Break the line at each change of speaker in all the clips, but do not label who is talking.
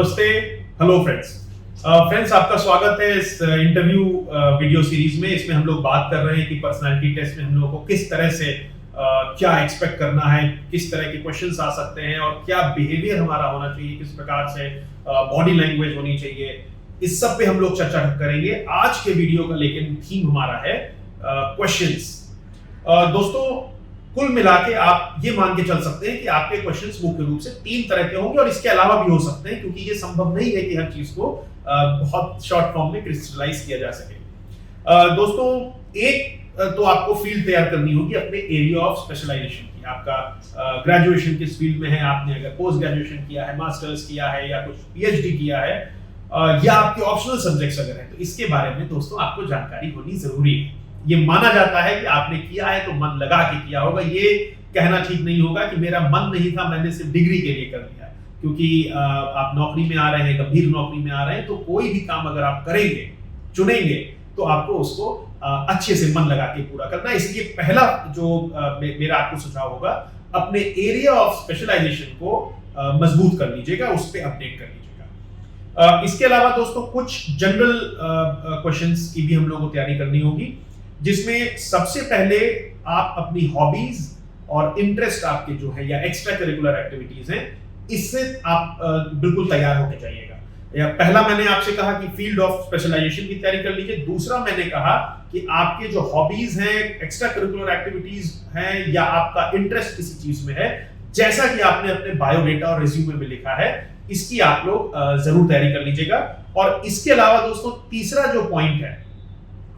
नमस्ते, hello friends. Friends, आपका स्वागत है इस इंटरव्यू वीडियो सीरीज में। इसमें हम लोग बात कर रहे हैं कि पर्सनालिटी टेस्ट में हम लोगों को किस तरह से क्या एक्सपेक्ट करना है, किस तरह के क्वेश्चंस आ सकते हैं और क्या बिहेवियर हमारा होना चाहिए, किस प्रकार से बॉडी लैंग्वेज होनी चाहिए। इस सब पे हम लोग चर्चा करेंगे। आज के वीडियो का लेकिन थीम हमारा है क्वेश्चंस। दोस्तों, कुल मिला के आप ये मान के चल सकते हैं कि आपके क्वेश्चंस मुख्य रूप से 3 तरह के होंगे और इसके अलावा भी हो सकते हैं, क्योंकि ये संभव नहीं है कि हर चीज को बहुत शॉर्ट फॉर्म में क्रिस्टलाइज किया जा सके। दोस्तों, एक तो आपको फील्ड तैयार करनी होगी अपने एरिया ऑफ स्पेशलाइजेशन की। आपका ग्रेजुएशन किस फील्ड में है, आपने अगर पोस्ट ग्रेजुएशन किया है, मास्टर्स किया है या कुछ पीएचडी किया है या आपके ऑप्शनल सब्जेक्ट्स अगर हैं, तो इसके बारे में दोस्तों आपको जानकारी होनी जरूरी है। ये माना जाता है कि आपने किया है तो मन लगा के किया होगा। ये कहना ठीक नहीं होगा कि मेरा मन नहीं था, मैंने सिर्फ डिग्री के लिए कर लिया। क्योंकि आप नौकरी में आ रहे हैं, गंभीर नौकरी में आ रहे हैं, तो कोई भी काम अगर आप करेंगे, चुनेंगे, तो आपको उसको अच्छे से मन लगा के पूरा करना है। इसलिए पहला जो मेरा आपको सुझाव होगा, अपने एरिया ऑफ स्पेशलाइजेशन को मजबूत कर लीजिएगा, उस पर अपडेट कर लीजिएगा। इसके अलावा दोस्तों कुछ जनरल क्वेश्चंस की भी हम लोगों को तैयारी करनी होगी, जिसमें सबसे पहले आप अपनी हॉबीज और इंटरेस्ट आपके जो है या एक्स्ट्रा करिकुलर एक्टिविटीज हैं, इससे आप बिल्कुल तैयार होके जाइएगा। या पहला मैंने आपसे कहा कि फील्ड ऑफ स्पेशलाइजेशन की तैयारी कर लीजिए। दूसरा मैंने कहा कि आपके जो हॉबीज हैं, एक्स्ट्रा करिकुलर एक्टिविटीज हैं या आपका इंटरेस्ट किसी चीज में है, जैसा कि आपने अपने बायोडेटा और रिज्यूमे में लिखा है, इसकी आप लोग जरूर तैयारी कर लीजिएगा। और इसके अलावा दोस्तों तीसरा जो पॉइंट है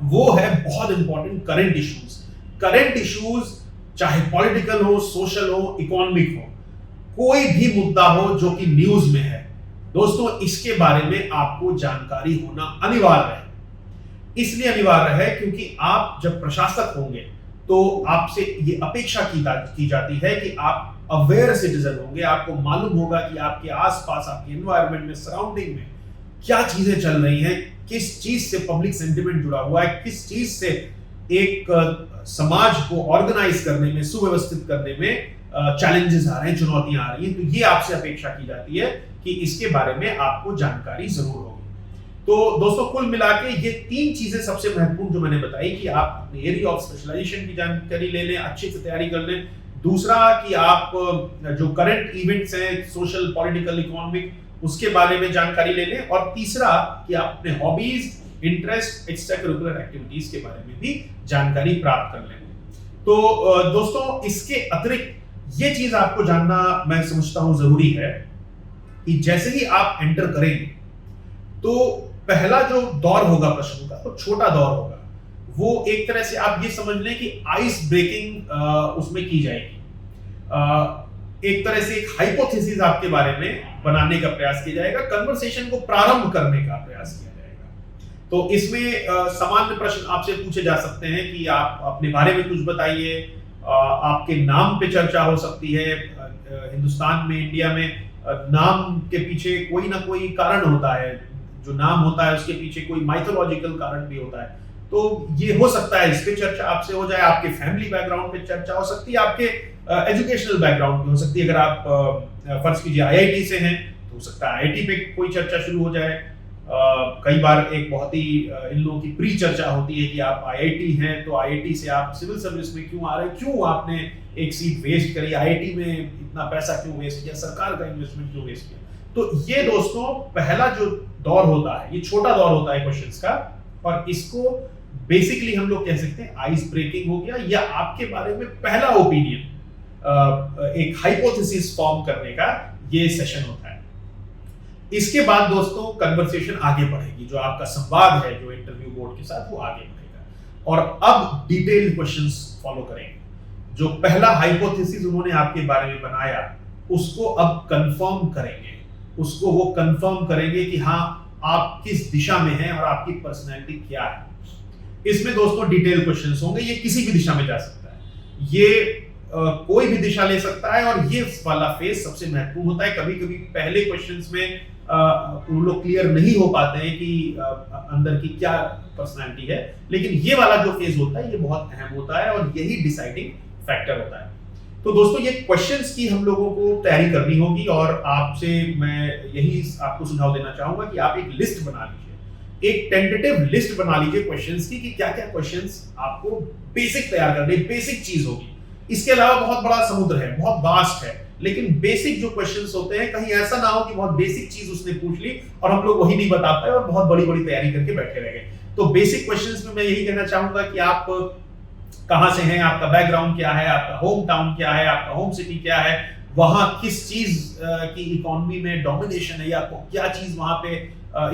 वो है बहुत important, current issues. Current issues चाहे पॉलिटिकल हो, सोशल हो, इकोनॉमिक हो, कोई भी मुद्दा हो जो कि न्यूज में है, दोस्तों इसके बारे में आपको जानकारी होना अनिवार्य है। इसलिए अनिवार्य है क्योंकि आप जब प्रशासक होंगे तो आपसे ये अपेक्षा की जाती है कि आप अवेयर सिटीजन होंगे। आपको मालूम होगा कि आपके आसपास, आपके एनवायरनमेंट में, सराउंडिंग में क्या चीजें चल रही हैं, किस चीज से पब्लिक सेंटिमेंट जुड़ा हुआ है, किस चीज से एक समाज को ऑर्गेनाइज करने में, सुव्यवस्थित करने में चैलेंजेस आ रहे हैं, चुनौतियां आ रही हैं। तो ये आपसे अपेक्षा की जाती है कि इसके बारे में आपको जानकारी जरूर होगी। तो दोस्तों कुल मिला के ये 3 चीजें सबसे महत्वपूर्ण जो मैंने बताई कि आप अपने एरिया ऑफ स्पेशलाइजेशन की जानकारी ले लें, अच्छे से तैयारी कर लें। दूसरा कि आप जो करंट इवेंट्स हैं, सोशल, पॉलिटिकल, इकोनॉमिक, उसके बारे में जानकारी ले लें। और तीसरा कि आप अपने hobbies, interest, extra curricular activities के बारे में भी जानकारी प्राप्त कर लें। तो दोस्तों इसके अतिरिक्त ये चीज आपको जानना मैं समझता हूं जरूरी है कि जैसे ही आप एंटर करेंगे तो पहला जो दौर होगा प्रश्नों का, तो छोटा दौर होगा। वो एक तरह से आप ये समझ लें कि आइस ब्रेकिंग उसमें की जाएगी। एक तरह से एक हाइपोथेसिस आपके बारे में बनाने का प्रयास किया जाएगा, कन्वर्सेशन को प्रारंभ करने का प्रयास किया जाएगा। तो इसमें सामान्य प्रश्न आपसे पूछे जा सकते हैं कि आप अपने बारे में कुछ बताइए, आपके नाम पे चर्चा हो सकती है। हिंदुस्तान में, इंडिया में नाम के पीछे कोई ना कोई कारण होता है, जो नाम होता है उसके पीछे कोई माइथोलॉजिकल कारण भी होता है। तो ये हो सकता है, इस पे चर्चा आपसे हो जाए। आपके फैमिली बैकग्राउंड पे चर्चा हो सकती है, आपके एजुकेशनल बैकग्राउंड पे हो सकती है। अगर आप फर्ज कीजिए आईआईटी से हैं तो हो सकता है आईआईटी पे कोई चर्चा शुरू हो जाए। कई बार एक बहुत ही इन लोगों की प्री चर्चा होती है कि आप आईआईटी हैं तो आईआईटी से आप सिविल सर्विस में क्यों आ रहे हैं, क्यों आपने एक सीट वेस्ट करी, आईआईटी में इतना पैसा क्यों वेस्ट किया, सरकार का इन्वेस्टमेंट क्यों वेस्ट किया। तो ये दोस्तों पहला जो दौर होता है, ये छोटा दौर होता है क्वेश्चंस का, और इसको बेसिकली हम लोग कह सकते हैं आइस ब्रेकिंग हो गया, या आपके बारे में पहला ओपिनियन, एक हाइपोथेसिस फॉर्म करने का ये सेशन होता है। इसके बाद दोस्तों कन्वर्सेशन आगे बढ़ेगी, जो आपका संवाद है जो इंटरव्यू बोर्ड के साथ, वो आगे बढ़ेगा और अब डिटेल्ड क्वेश्चंस फॉलो करेंगे। जो पहला हाइपोथेसिस उन्होंने आपके बारे में बनाया उसको अब कंफर्म करेंगे, उसको वो कंफर्म करेंगे कि हाँ आप किस दिशा में हैं और आपकी पर्सनैलिटी क्या है। इसमें दोस्तों डिटेल क्वेश्चंस होंगे, ये किसी भी दिशा में जा सकता है, ये कोई भी दिशा ले सकता है। और ये वाला फेज सबसे महत्वपूर्ण होता है। कभी कभी पहले क्वेश्चंस में उन लोग क्लियर नहीं हो पाते हैं कि अंदर की क्या पर्सनैलिटी है, लेकिन ये वाला जो फेज होता है ये बहुत अहम होता है और यही डिसाइडिंग फैक्टर होता है। तो दोस्तों ये क्वेश्चंस की हम लोगों को तैयारी करनी होगी और आपसे मैं यही आपको सुझाव देना चाहूंगा कि आप एक लिस्ट बना लीजिए, एक टेंटेटिव लिस्ट बना लीजिए क्वेश्चंस की कि क्या क्या क्वेश्चंस आपको बेसिक तैयार करने, बेसिक चीज होगी। इसके अलावा बहुत बड़ा समुद्र है, बहुत वास्ट है, लेकिन बेसिक जो क्वेश्चंस होते हैं कहीं ऐसा ना हो कि बहुत बेसिक चीज उसने पूछ ली और हम लोग वही नहीं बता पाए और बहुत बड़ी बड़ी तैयारी करके बैठे रह गए। तो बेसिक क्वेश्चंस में मैं यही कहना चाहूंगा कि आप कहां से हैं, आपका बैकग्राउंड क्या है, आपका होम टाउन क्या है, आपका होम सिटी क्या है, वहां किस चीज की इकोनॉमी में डोमिनेशन है या आपको क्या चीज वहां पे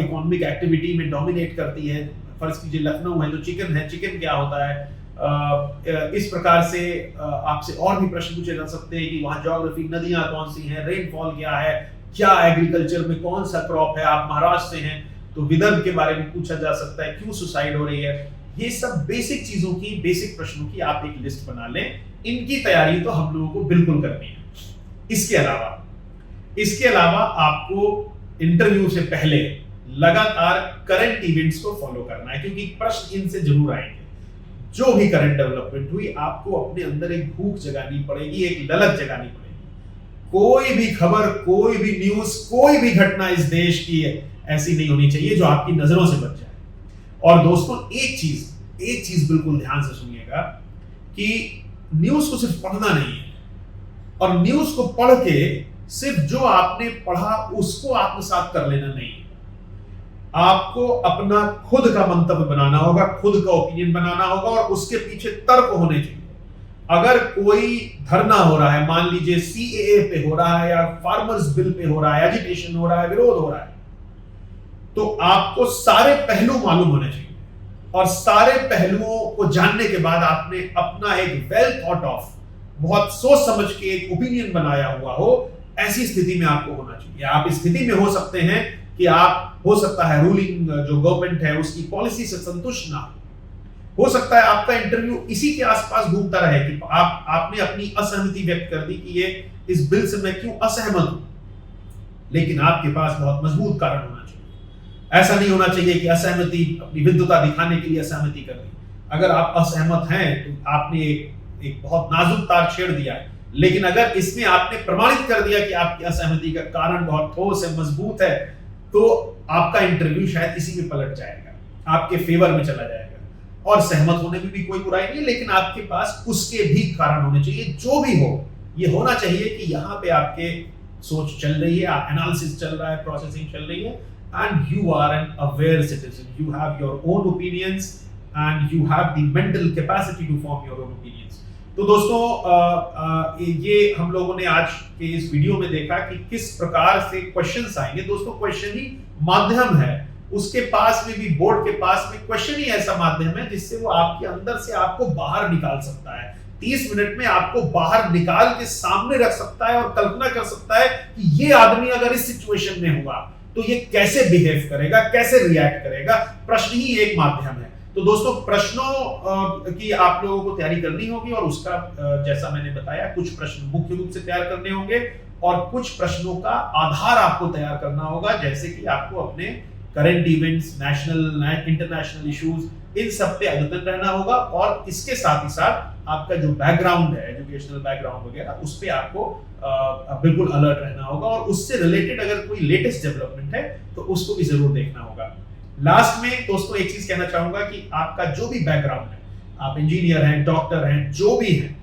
इकोनॉमिक एक्टिविटी में डोमिनेट करती है। फर्ज कीजिए लखनऊ है तो चिकन है, चिकन क्या होता है। इस प्रकार से आपसे और भी प्रश्न पूछे जा सकते हैं कि वहां ज्योग्राफी, नदियां कौन सी हैं, रेनफॉल क्या है, क्या एग्रीकल्चर में कौन सा क्रॉप है, आप महाराष्ट्र से हैं तो विदर्भ के बारे में पूछा जा सकता है, क्यों सुसाइड हो रही है। ये सब बेसिक चीजों की, बेसिक प्रश्नों की आप एक लिस्ट बना लें। इनकी तैयारी तो हम लोगों को बिल्कुल करनी है। इसके अलावा आपको इंटरव्यू से पहले लगातार करंट इवेंट्स को फॉलो करना है, क्योंकि प्रश्न इनसे जरूर आएंगे। जो भी करंट डेवलपमेंट हुई आपको अपने अंदर एक भूख जगानी पड़ेगी, एक ललक जगानी पड़ेगी। कोई भी खबर, कोई भी न्यूज, कोई भी घटना इस देश की ऐसी नहीं होनी चाहिए जो आपकी नजरों से बच जाए। और दोस्तों एक चीज बिल्कुल ध्यान से सुनिएगा कि न्यूज को सिर्फ पढ़ना नहीं है और न्यूज को पढ़ के सिर्फ जो आपने पढ़ा उसको आत्मसात कर लेना नहीं है। आपको अपना खुद का मंतव्य बनाना होगा, खुद का ओपिनियन बनाना होगा और उसके पीछे तर्क होने चाहिए। अगर कोई धरना हो रहा है, मान लीजिए सीएए पे हो रहा है या फार्मर्स बिल पे हो रहा है, एजिटेशन हो रहा है, विरोध हो रहा है, तो आपको सारे पहलू मालूम होने चाहिए और सारे पहलुओं को जानने के बाद आपने अपना एक वेल थॉट ऑफ, बहुत सोच समझ के एक ओपिनियन बनाया हुआ हो, ऐसी स्थिति में आपको होना चाहिए। आप इस स्थिति में हो सकते हैं कि आप हो सकता है रूलिंग जो गवर्नमेंट है उसकी पॉलिसी से संतुष्ट ना हो सकता है आपका इंटरव्यू इसी के आसपास घूमता रहे कि आपने अपनी असहमति व्यक्त कर दी कि ये इस बिल से मैं क्यों असहमत हूं, लेकिन आपके पास बहुत मजबूत कारण होना चाहिए। ऐसा नहीं होना चाहिए कि असहमति, अपनी विद्वता दिखाने के लिए असहमति कर दी। अगर आप असहमत हैं तो आपने एक बहुत नाजुक तार छेड़ दिया है, लेकिन अगर इसमें आपने प्रमाणित कर दिया कि आपकी असहमति का कारण बहुत ठोस है, मजबूत है, तो आपका इंटरव्यू शायद इसी में पलट जाएगा, आपके फेवर में चला जाएगा। और सहमत होने में भी कोई बुराई नहीं, लेकिन आपके पास उसके भी कारण होने चाहिए। जो भी हो, ये होना चाहिए कि यहाँ पे आपके सोच चल रही है, एनालिसिस चल रहा है, प्रोसेसिंग चल रही है, and you are an aware citizen. You have your own opinions and you have the mental capacity to form your own opinions. तो दोस्तों ये हम लोगों ने आज के इस वीडियो में देखा कि किस प्रकार से क्वेश्चंस आएंगे। दोस्तों क्वेश्चन ही माध्यम है, उसके पास में भी, बोर्ड के पास में क्वेश्चन ही ऐसा माध्यम है जिससे वो आपके अंदर से आपको बाहर निकाल सकता है। 30 मिनट में आपको बाहर निकाल के सामने रख सकता है और कल्पना कर सकता है कि ये आदमी अगर इस सिचुएशन में हुआ तो ये कैसे बिहेव करेगा, कैसे रिएक्ट करेगा। प्रश्न ही एक माध्यम है। तो दोस्तों प्रश्नों की आप लोगों को तैयारी करनी होगी और उसका जैसा मैंने बताया कुछ प्रश्न मुख्य रूप से तैयार करने होंगे और कुछ प्रश्नों का आधार आपको तैयार करना होगा, जैसे कि आपको अपने current events, national international issues, इन सब पे अद्यतन रहना होगा और इसके साथ ही साथ आपका जो बैकग्राउंड है, एजुकेशनल बैकग्राउंड वगैरह, उस पे आपको बिल्कुल अलर्ट रहना होगा और उससे रिलेटेड अगर कोई लेटेस्ट डेवलपमेंट है तो उसको भी जरूर देखना होगा। लास्ट में दोस्तों एक चीज कहना चाहूंगा कि आपका जो भी बैकग्राउंड है, आप इंजीनियर हैं, डॉक्टर हैं, जो भी हैं,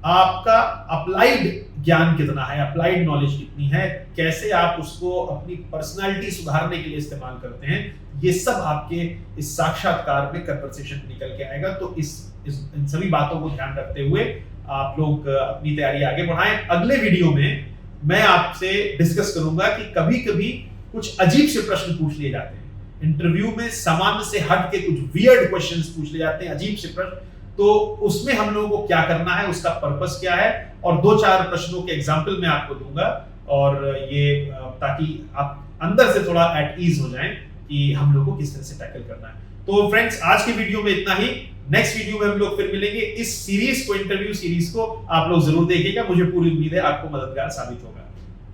आपका अप्लाइड ज्ञान कितना है, अप्लाइड नॉलेज कितनी है, कैसे आप उसको अपनी पर्सनालिटी सुधारने के लिए इस्तेमाल करते हैं, ये सब आपके इस साक्षात्कार में कन्वर्सेशन निकल के आएगा। तो इन सभी बातों को ध्यान रखते हुए आप लोग अपनी तैयारी आगे बढ़ाएं। अगले वीडियो में मैं आपसे डिस्कस करूंगा कि कभी कभी कुछ अजीब से प्रश्न पूछ लिए जाते हैं इंटरव्यू में, सामान्य से हट के कुछ वियर्ड क्वेश्चंस पूछ लिए जाते हैं, अजीब से प्रश्न। तो उसमें हम लोगों को क्या करना है, उसका पर्पस क्या है, और 2-4 प्रश्नों के एग्जाम्पल मैं आपको दूंगा और ये ताकि आप अंदर से थोड़ा एट ईज हो जाएं कि हम लोग को किस तरह से टैकल करना है। तो फ्रेंड्स आज के वीडियो में इतना ही। नेक्स्ट वीडियो में हम लोग फिर मिलेंगे। इस सीरीज को, इंटरव्यू सीरीज को आप लोग जरूर देखिएगा, मुझे पूरी उम्मीद है आपको मददगार साबित होगा।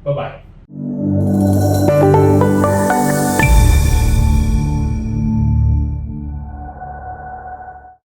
Bye bye.